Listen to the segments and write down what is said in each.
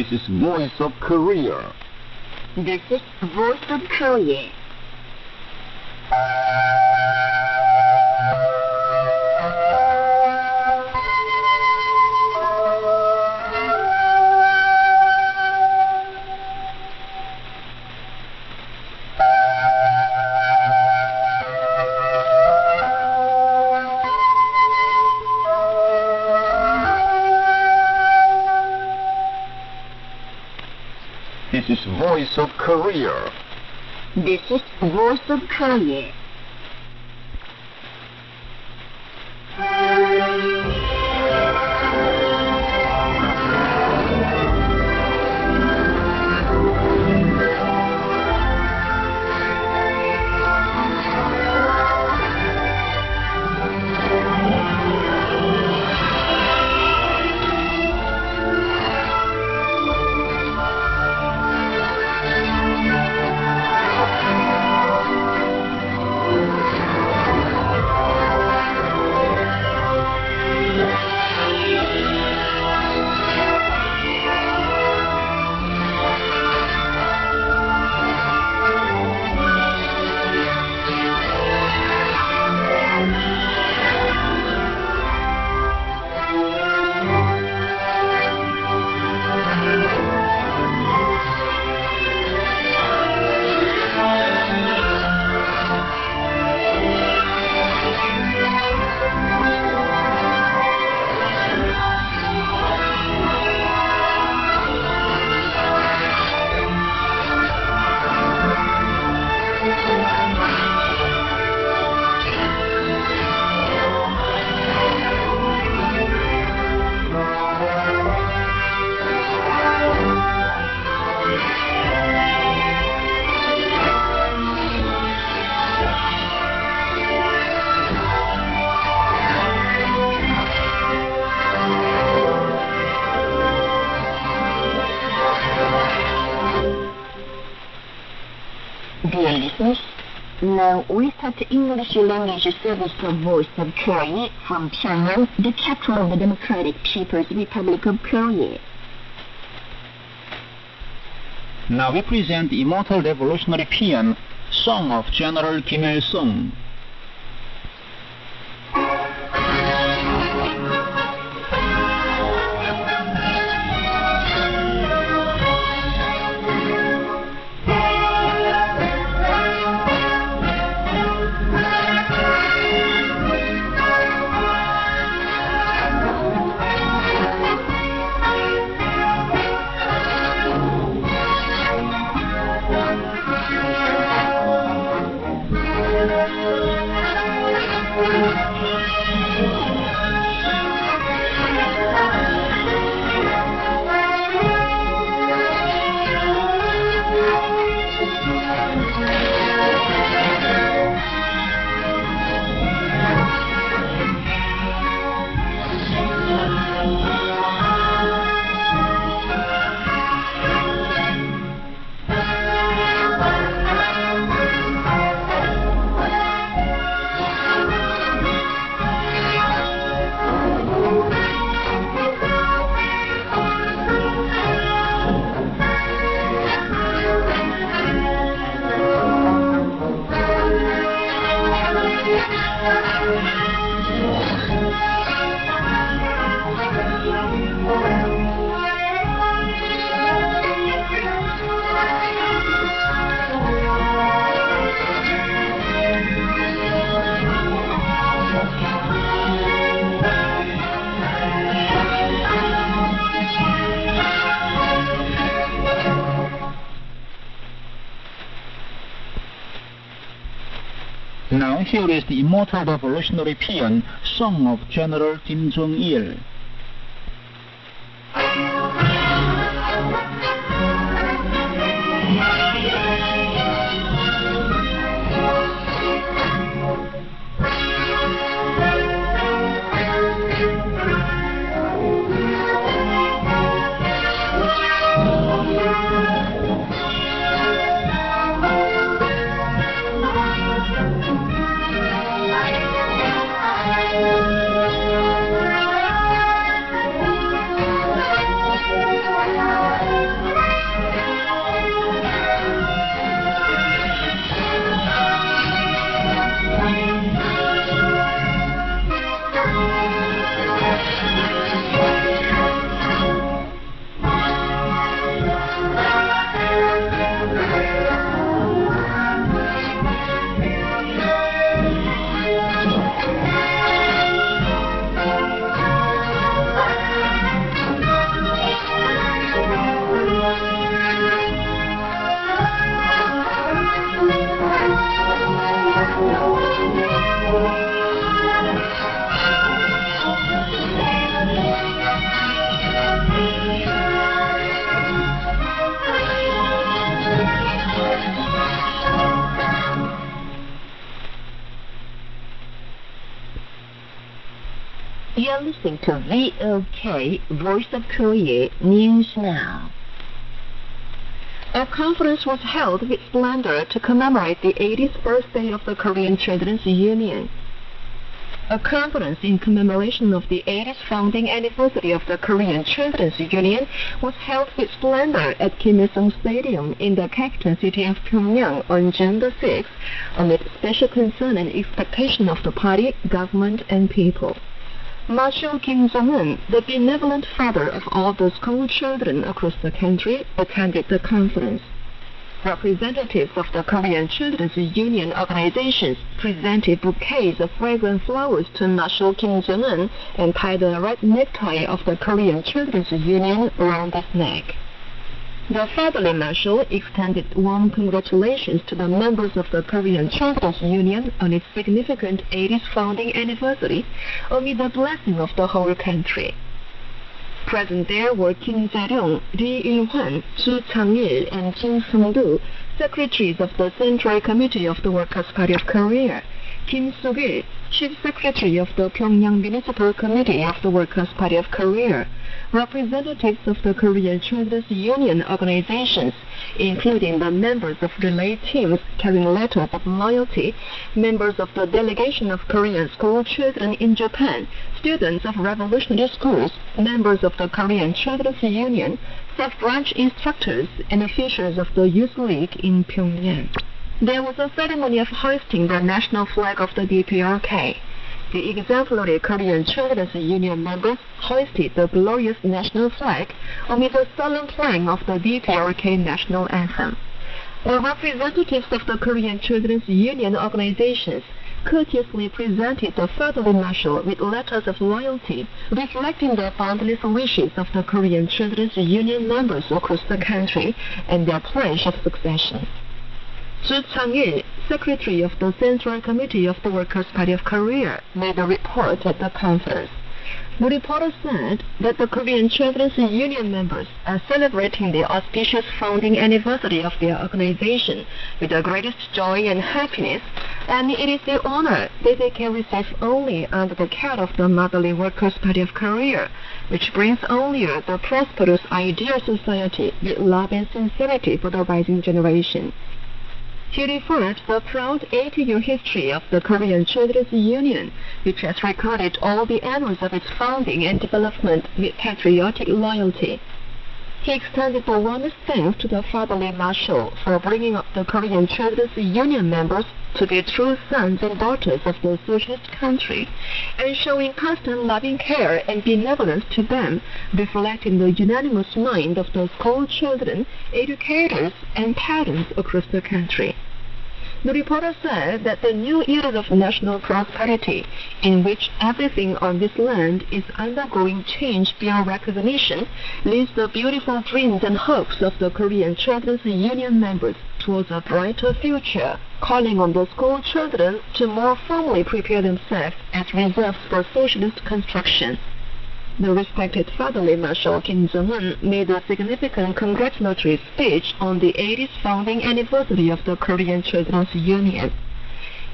This is Voice of Korea. This is Voice of Korea. This is Voice of Korea. This is Voice of Korea. Dear listeners, now we start the English language service of Voice of Korea from Pyongyang, the capital of the Democratic People's Republic of Korea. Now we present the Immortal Revolutionary Paean, Song of General Kim Il-sung. Now here is the Immortal Revolutionary Paean, Song of General Kim Jong-il. You're listening to VOK, Voice of Korea, News Now. A conference was held with splendor to commemorate the 80th birthday of the Korean Children's Union. A conference in commemoration of the 80th founding anniversary of the Korean Children's Union was held with splendor at Kim Il-sung Stadium in the capital city of Pyongyang on June the 6th, amid special concern and expectation of the party, government, and people. Marshal Kim Jong-un, the benevolent father of all the school children across the country, attended the conference. Representatives of the Korean Children's Union organizations presented bouquets of fragrant flowers to Marshal Kim Jong-un and tied the red necktie of the Korean Children's Union around his neck. The fatherly marshal extended warm congratulations to the members of the Korean Children's Union on its significant 80th founding anniversary amid the blessing of the whole country. Present there were Kim Jae-ryong, Lee Il-hwan, Su Chang-il, and Jin Sung-do, secretaries of the Central Committee of the Workers' Party of Korea, Kim Suk-il, Chief Secretary of the Pyongyang Municipal Committee of the Workers' Party of Korea, representatives of the Korean Children's Union organizations, including the members of relay teams carrying letters of loyalty, members of the delegation of Korean school children in Japan, students of revolutionary schools, members of the Korean Children's Union, self-branch instructors, and officials of the Youth League in Pyongyang. There was a ceremony of hoisting the national flag of the DPRK. The exemplary Korean Children's Union members hoisted the glorious national flag amid the solemn playing of the DPRK national anthem. The representatives of the Korean Children's Union organizations courteously presented the fatherly marshal with letters of loyalty, reflecting the boundless wishes of the Korean Children's Union members across the country and their pledge of succession. Su Chang-il, Secretary of the Central Committee of the Workers' Party of Korea, made a report at the conference. The reporter said that the Korean Children's Union members are celebrating the auspicious founding anniversary of their organization with the greatest joy and happiness, and it is their honor that they can receive only under the care of the Motherly Workers' Party of Korea, which brings only the prosperous ideal society with love and sincerity for the rising generation. He referred to the proud 80-year history of the Korean Children's Union, which has recorded all the annals of its founding and development with patriotic loyalty. He extended the warmest thanks to the fatherly marshal for bringing up the Korean Children's Union members to be true sons and daughters of the socialist country, and showing constant loving care and benevolence to them, reflecting the unanimous mind of the school children, educators, and parents across the country. The reporter said that the new era of national prosperity, in which everything on this land is undergoing change beyond recognition, leads the beautiful dreams and hopes of the Korean Children's Union members towards a brighter future, calling on the school children to more firmly prepare themselves as reserves for socialist construction. The respected fatherly marshal Kim Jong-un made a significant congratulatory speech on the 80th founding anniversary of the Korean Children's Union.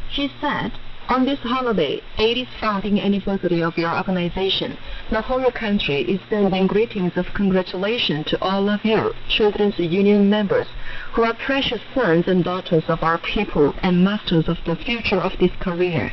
He said, "On this holiday, 80th founding anniversary of your organization, the whole country is sending greetings of congratulation to all of you, Children's Union members, who are precious sons and daughters of our people and masters of the future of this career.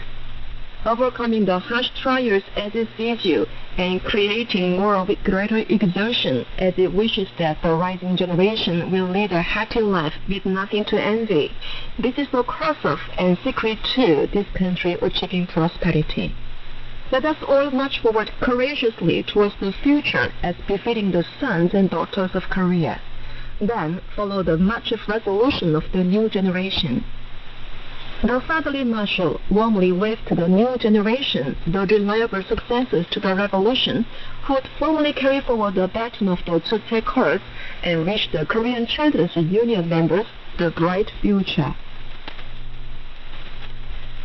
Overcoming the harsh trials as it sees you, and creating more with greater exertion as it wishes that the rising generation will lead a happy life with nothing to envy. This is the cross-off and secret to this country achieving prosperity. Let us all march forward courageously towards the future as befitting the sons and daughters of Korea. Then follow the march of resolution of the new generation." The fatherly marshal warmly waved to the new generation, the reliable successors to the revolution, who would formally carry forward the baton of the Juche cause and reach the Korean Children's Union members the bright future.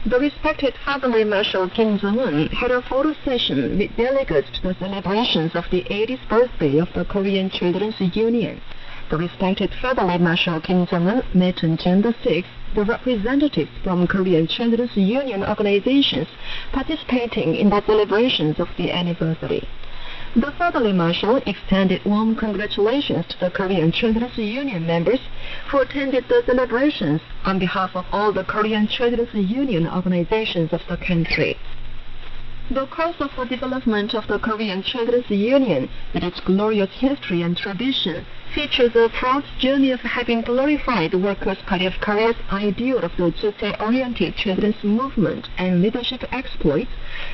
The respected fatherly marshal Kim Jong-un had a photo session with delegates to the celebrations of the 80th birthday of the Korean Children's Union. the respected Federal Marshal Kim Jong-un met on June the 6th the representatives from Korean Children's Union organizations participating in the celebrations of the anniversary. The Federal Marshal extended warm congratulations to the Korean Children's Union members who attended the celebrations on behalf of all the Korean Children's Union organizations of the country. The course of the development of the Korean Children's Union, with its glorious history and tradition, features a proud journey of having glorified the Workers' Party of Korea's ideal of the detail-oriented children's movement and leadership exploits,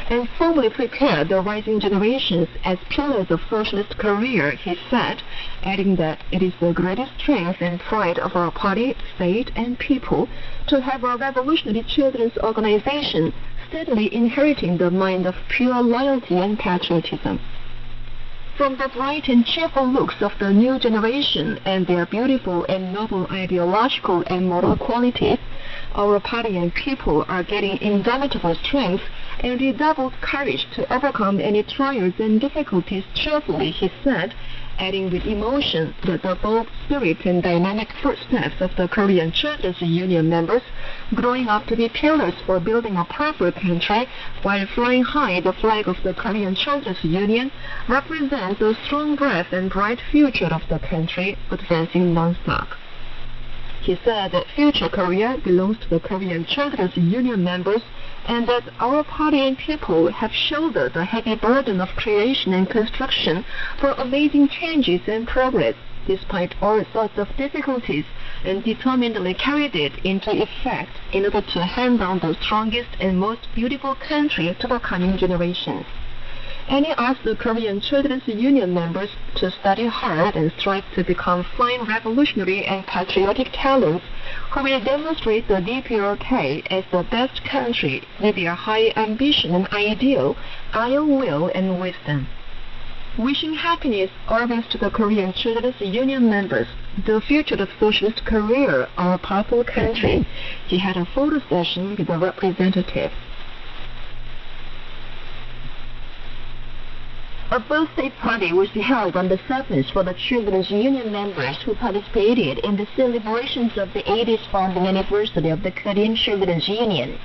and formally prepared the rising generations as pillars of socialist career, he said, adding that it is the greatest strength and pride of our party, state, and people to have a revolutionary children's organization steadily inheriting the mind of pure loyalty and patriotism. From the bright and cheerful looks of the new generation and their beautiful and noble ideological and moral qualities, our party and people are getting indomitable strength and redoubled courage to overcome any trials and difficulties cheerfully, he said, adding with emotion that the bold spirit and dynamic footsteps of the Korean Children's Union members, growing up to be pillars for building a perfect country while flying high the flag of the Korean Children's Union, represents the strong breath and bright future of the country, advancing non-stop. He said that future Korea belongs to the Korean Children's Union members and that our party and people have shouldered the heavy burden of creation and construction for amazing changes and progress, despite all sorts of difficulties, and determinedly carried it into effect in order to hand down the strongest and most beautiful country to the coming generations. And he asked the Korean Children's Union members to study hard and strive to become fine revolutionary and patriotic talents who will demonstrate the DPRK as the best country with their high ambition and ideal, iron will, and wisdom. Wishing happiness always to the Korean Children's Union members, the future of socialist career, our powerful country, he had a photo session with the representatives. A birthday party was held on the 7th for the Children's Union members who participated in the celebrations of the 80th founding anniversary of the Korean Children's Union.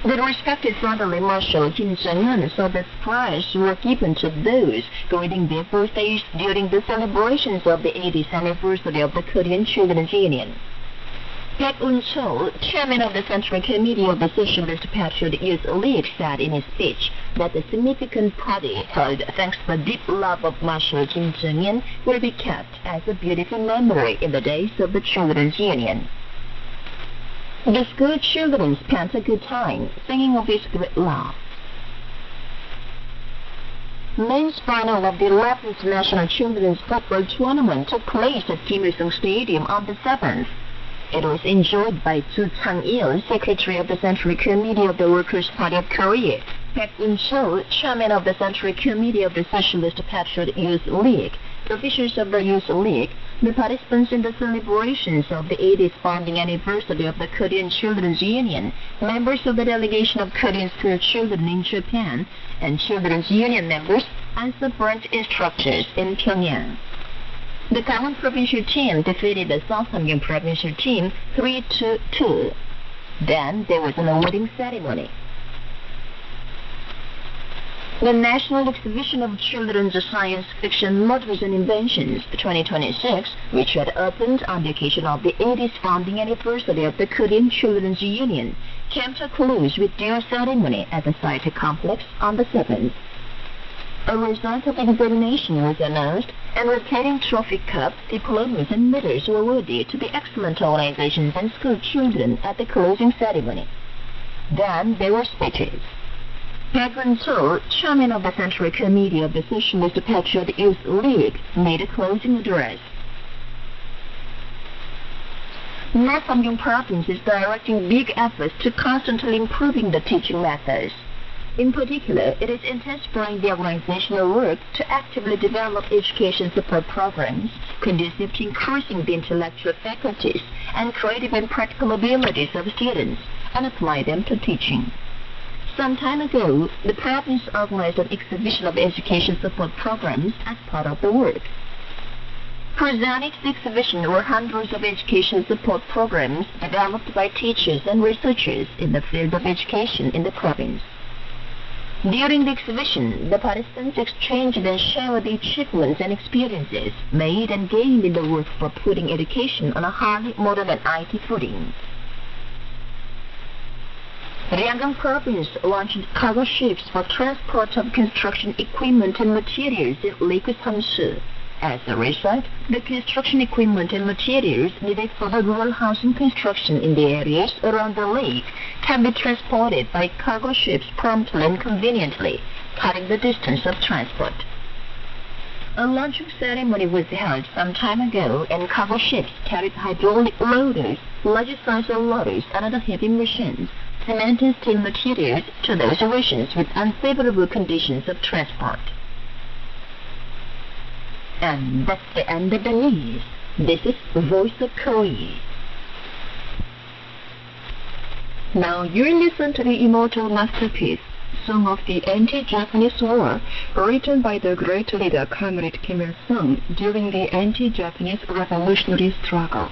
The respected Federal Marshal Kim Jong-un said that prizes were given to those greeting their birthdays during the celebrations of the 80th anniversary of the Korean Children's Union. Park Un-chol, chairman of the Central Committee of the Socialist Patriot Youth League, said in his speech that the significant party held thanks to the deep love of Marshal Kim Jong-un will be kept as a beautiful memory in the days of the Children's Union. The school children spent a good time singing of his great love. Men's final of the 11th National Children's Football Tournament took place at Kim Il-sung Stadium on the 7th. It was enjoyed by Chu Chang-il, Secretary of the Central Committee of the Workers' Party of Korea, Park Un-chol, Chairman of the Central Committee of the Socialist Patriot Youth League, officials of the Youth League, the participants in the celebrations of the 80th founding anniversary of the Korean Children's Union, members of the delegation of Korean school children in Japan, and Children's Union members as the branch instructors in Pyongyang. The Gangwon provincial team defeated the South Hamgyong provincial team 3-2. Then there was an awarding ceremony. The National Exhibition of Children's Science Fiction Models and Inventions 2026, which had opened on the occasion of the 80th founding anniversary of the Korean Children's Union, came to a close with due ceremony at the Site Complex on the 7th. A result of examination was announced, and rotating trophy cups, diplomas, and medals were awarded to the excellent organizations and school children at the closing ceremony. Then there were speeches. Park Un-chol, chairman of the Central Committee of the Socialist Patriot Youth League, made a closing address. North Hamgyong Province is directing big efforts to constantly improving the teaching methods. In particular, it is intensifying the organizational work to actively develop education support programs conducive to increasing the intellectual faculties and creative and practical abilities of students and apply them to teaching. Some time ago, the province organized an exhibition of education support programs as part of the work. Presenting the exhibition were hundreds of education support programs developed by teachers and researchers in the field of education in the province. During the exhibition, the participants exchanged and shared the achievements and experiences made and gained in the work for putting education on a highly modern and IT footing. Lianggang Province launched cargo ships for transport of construction equipment and materials at Lake Sanshi. As a result, the construction equipment and materials needed for the rural housing construction in the areas around the lake can be transported by cargo ships promptly and conveniently, cutting the distance of transport. A launching ceremony was held some time ago, and cargo ships carried hydraulic loaders, large-size loaders, and other heavy machines, cement and steel materials to those regions with unfavorable conditions of transport. And that's the end of the news. This is Voice of Korea. Now you listen to the immortal masterpiece, Song of the Anti-Japanese War, written by the great leader Comrade Kim Il-sung during the anti-Japanese revolutionary struggle.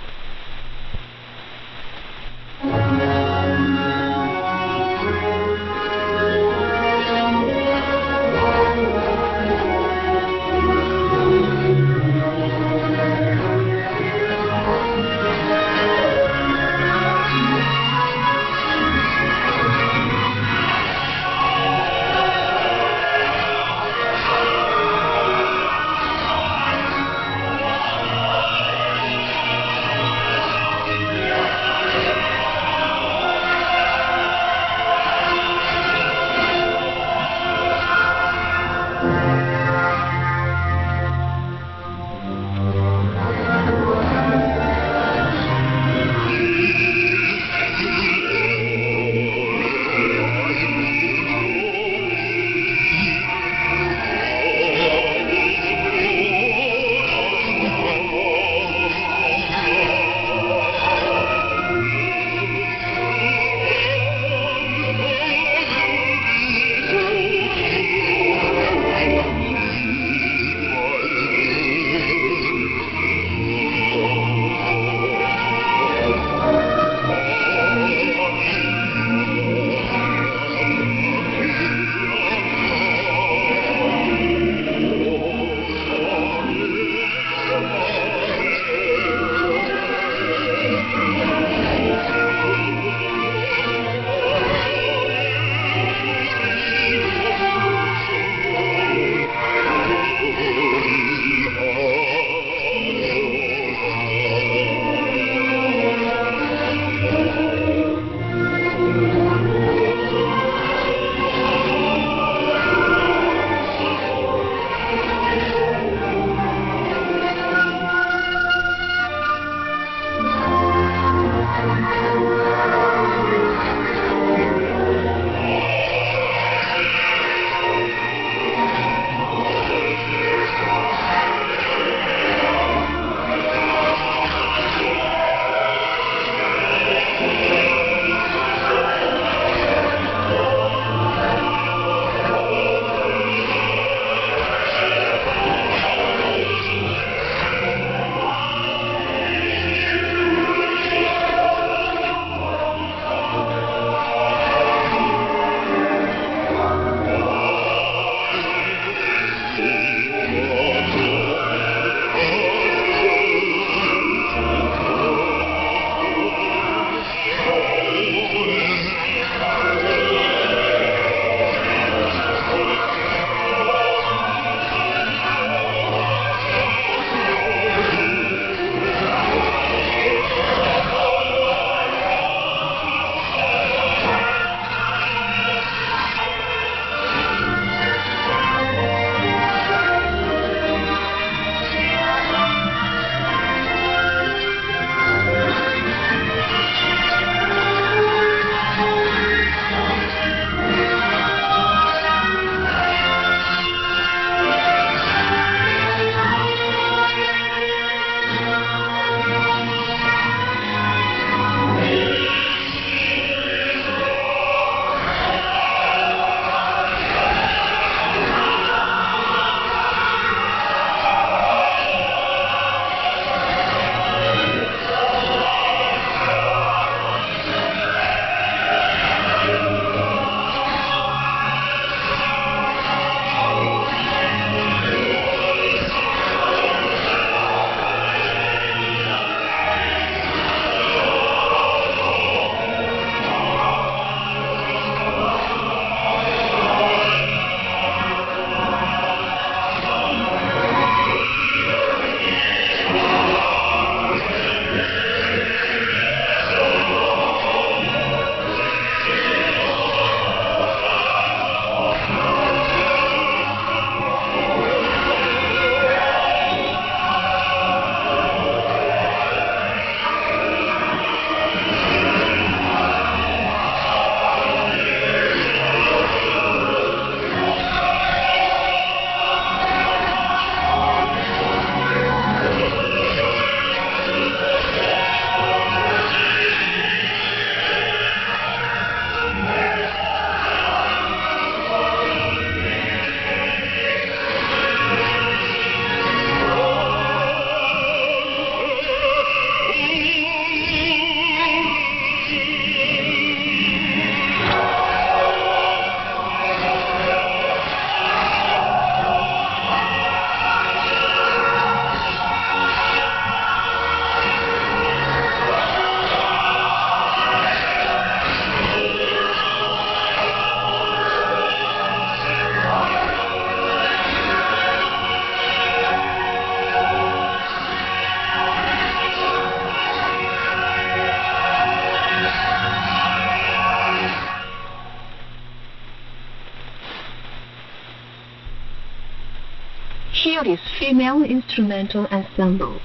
Here is female instrumental ensemble,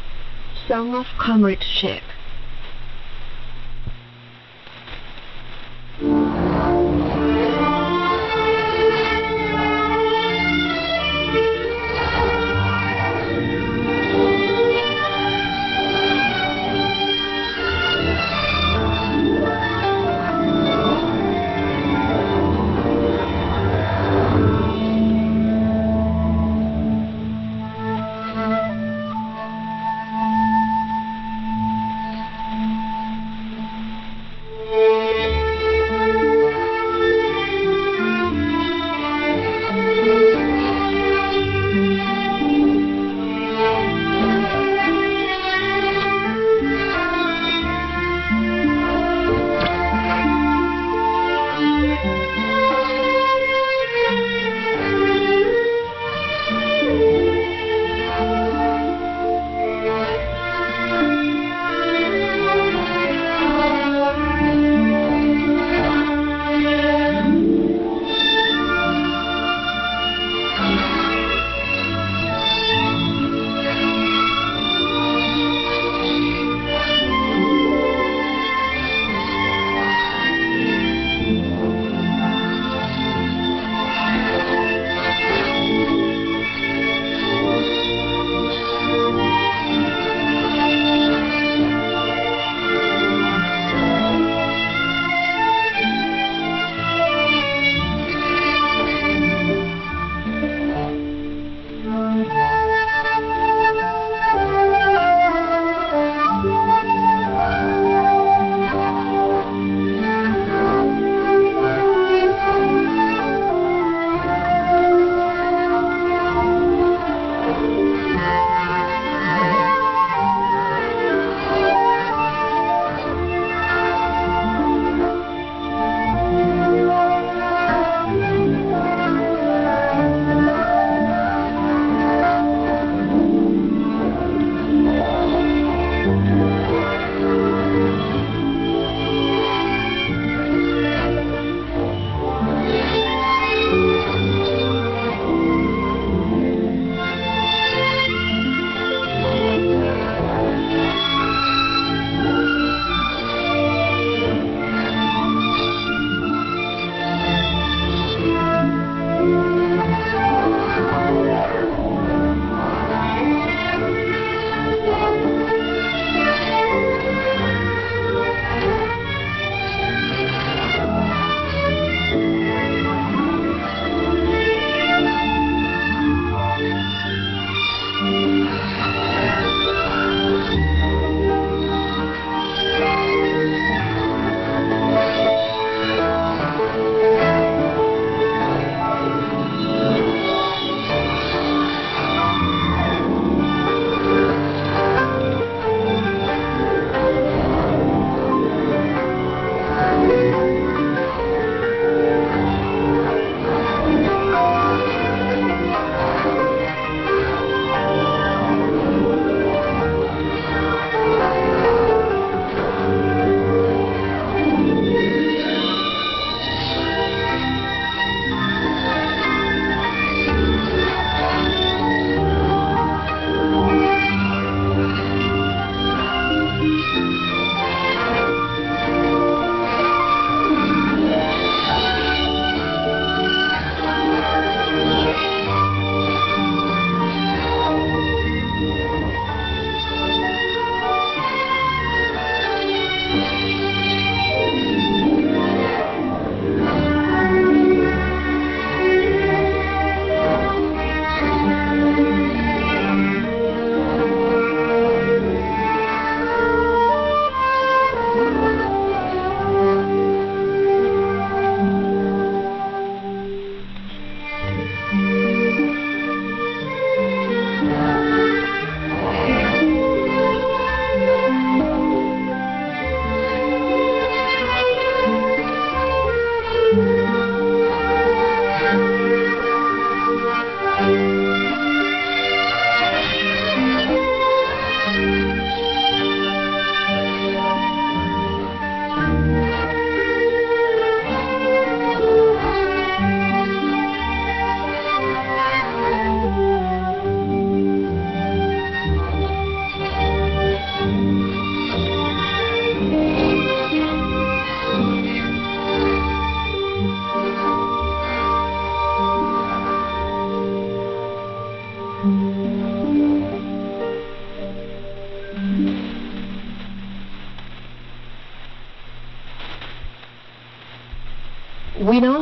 Song of Comradeship.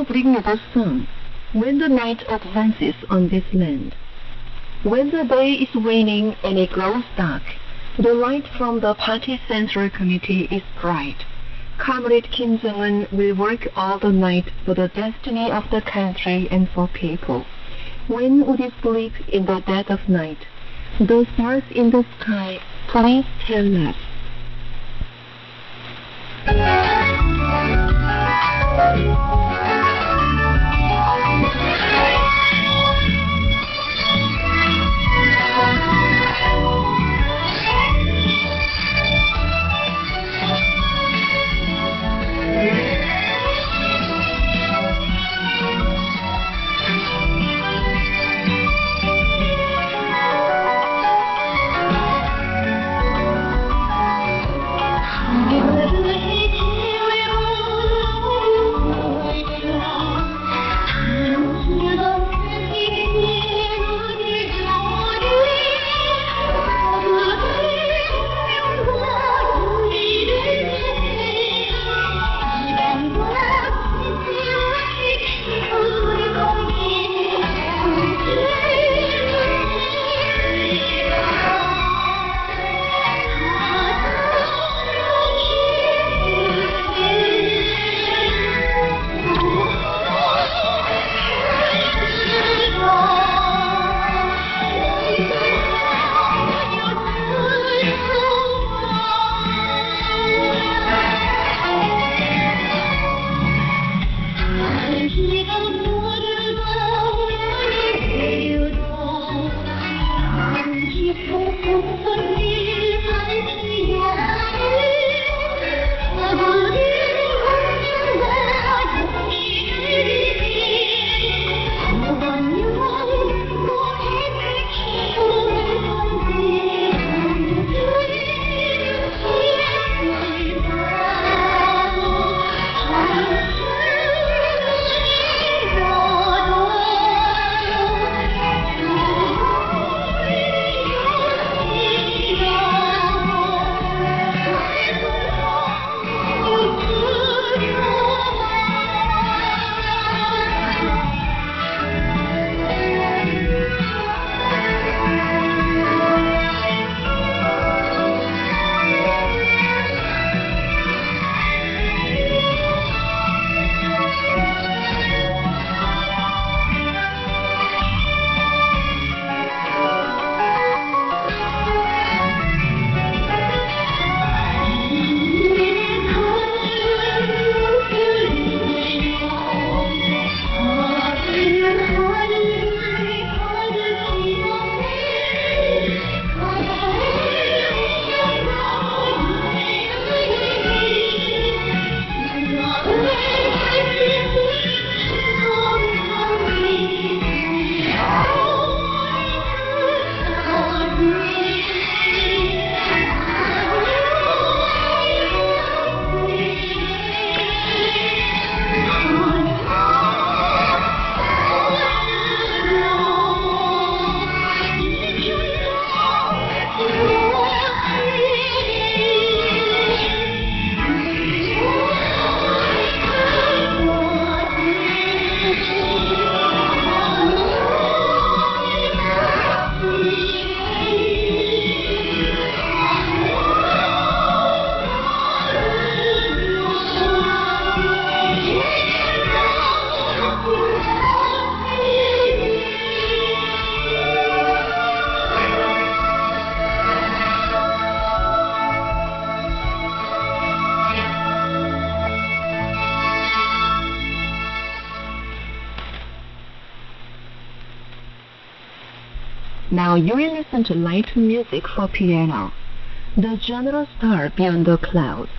will bring you the sun when the night advances on this land. When the day is waning and it grows dark, the light from the Party Central Committee is bright. Comrade Kim Jong-un will work all the night for the destiny of the country and for people. When would you sleep in the dead of night? The stars in the sky, please tell us. Now you will listen to light music for piano, the general star beyond the clouds.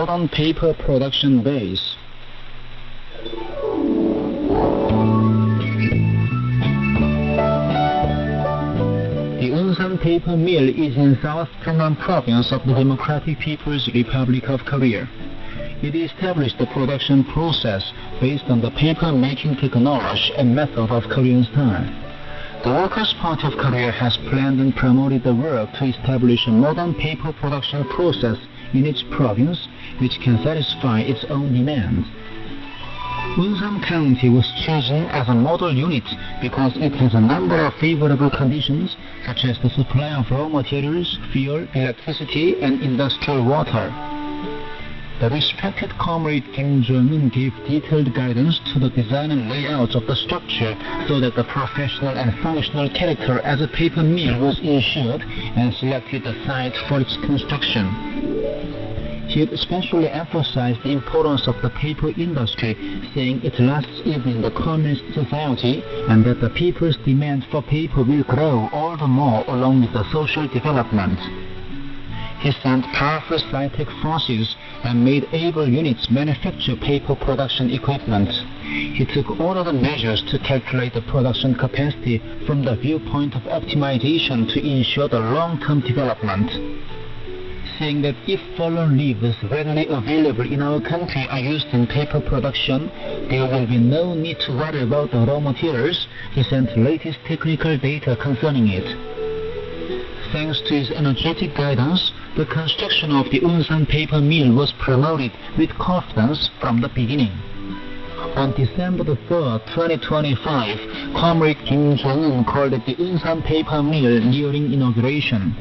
modern paper production base. The Unsan paper mill is in South Gyeongnam province of the Democratic People's Republic of Korea. It established the production process based on the paper-making technology and method of Korean style. The Workers' Party of Korea has planned and promoted the work to establish a modern paper production process in each province which can satisfy its own demands. Unsan County was chosen as a model unit because it has a number of favorable conditions such as the supply of raw materials, fuel, electricity, and industrial water. The respected Comrade Kim Jong-un gave detailed guidance to the design and layout of the structure so that the professional and functional character as a paper mill was ensured and selected the site for its construction. He especially emphasized the importance of the paper industry, saying it lasts even in the communist society and that the people's demand for paper will grow all the more along with the social development. He sent powerful scientific forces and made able units manufacture paper production equipment. He took all other measures to calculate the production capacity from the viewpoint of optimization to ensure the long-term development, saying that if fallen leaves readily available in our country are used in paper production, there will be no need to worry about the raw materials. He sent latest technical data concerning it. Thanks to his energetic guidance, the construction of the Unsan paper mill was promoted with confidence from the beginning. On December 3, 2025, Comrade Kim Jong-un called at the Unsan paper mill during inauguration.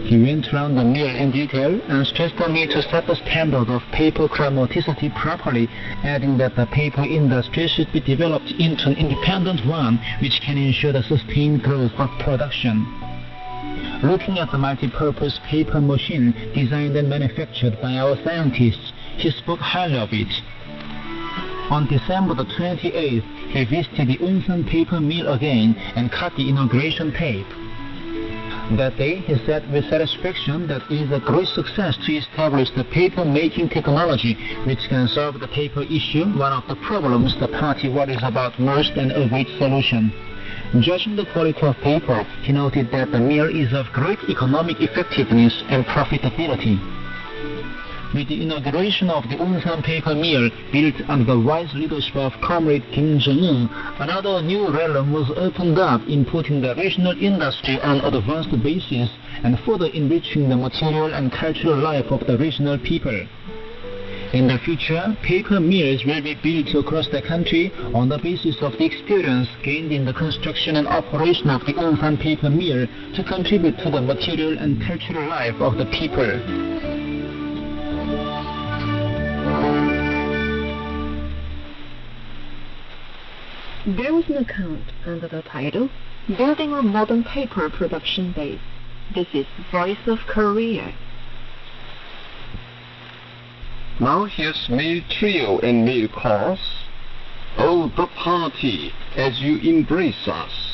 He went around the mill in detail and stressed the need to set the standard of paper chromaticity properly, adding that the paper industry should be developed into an independent one which can ensure the sustained growth of production. Looking at the multi-purpose paper machine designed and manufactured by our scientists, he spoke highly of it. On December 28th, he visited the Unsan paper mill again and cut the inauguration tape. That day, he said with satisfaction that it is a great success to establish the paper-making technology which can solve the paper issue, one of the problems the party worries about most and avoids solution. Judging the quality of paper, he noted that the mill is of great economic effectiveness and profitability. With the inauguration of the Unsan paper mill, built under the wise leadership of Comrade Kim Jong-un, another new realm was opened up in putting the regional industry on advanced basis and further enriching the material and cultural life of the regional people. In the future, paper mills will be built across the country on the basis of the experience gained in the construction and operation of the Unsan paper mill to contribute to the material and cultural life of the people. There was an account under the title, Building a Modern Paper Production Base. This is Voice of Korea. Now here's male trio and male chorus. Oh, the party, as you embrace us.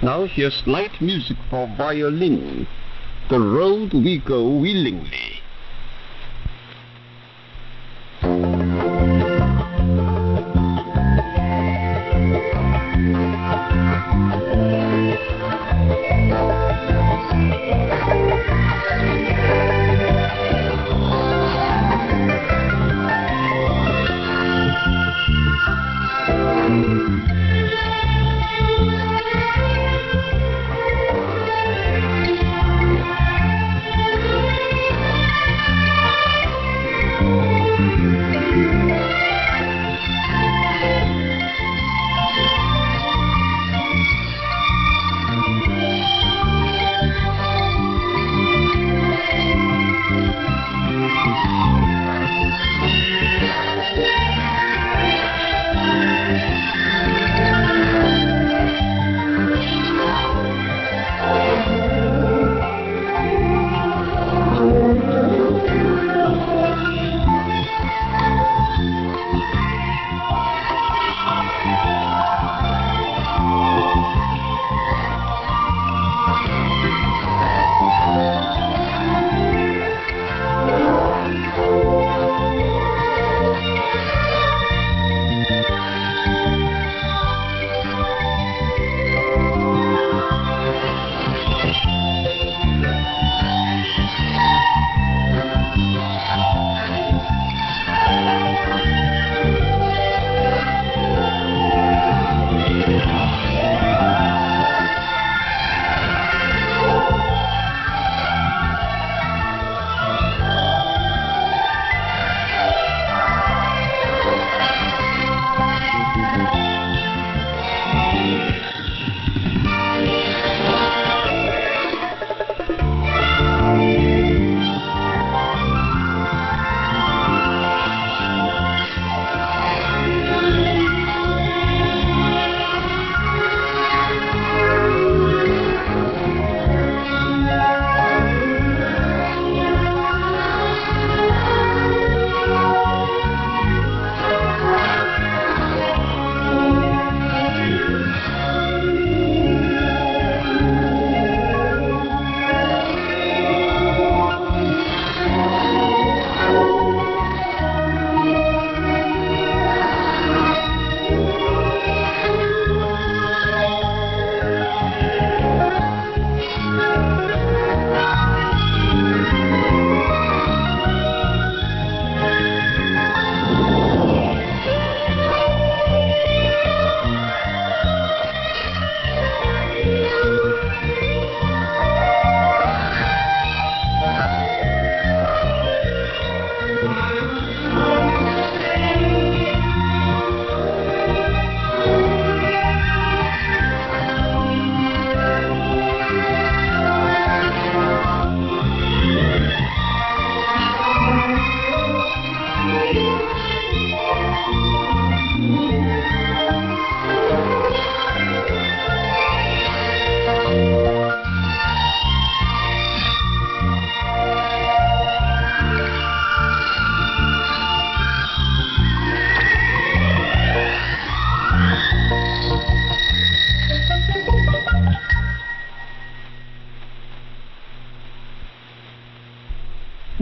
Now here's light music for violin. The road we go willingly.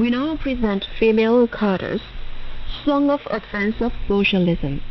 We now present female Carter's Song of Advance of Socialism.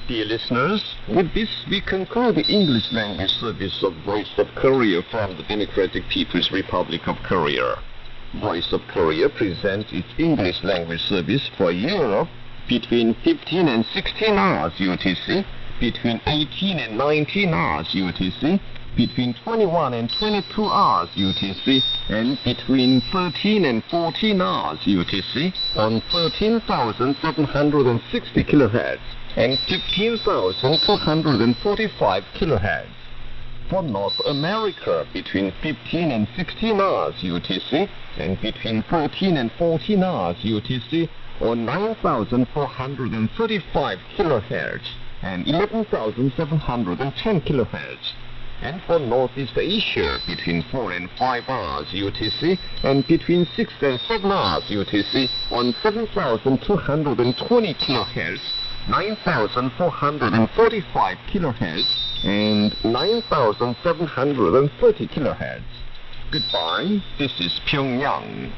Dear listeners, with this we conclude the English language service of Voice of Korea from the Democratic People's Republic of Korea. Voice of Korea presents its English language service for Europe between 15 and 16 hours UTC, between 18 and 19 hours UTC, between 21 and 22 hours UTC, and between 13 and 14 hours UTC on 13,760 kHz and 15,245 kHz. For North America, between 15 and 16 hours UTC and between 13 and 14 hours UTC on 9,435 kHz and 11,710 kHz. And for Northeast Asia, between 4 and 5 hours UTC and between 6 and 7 hours UTC on 7,220 kHz, 9,445 kHz and 9,730 kHz. Goodbye, this is Pyongyang.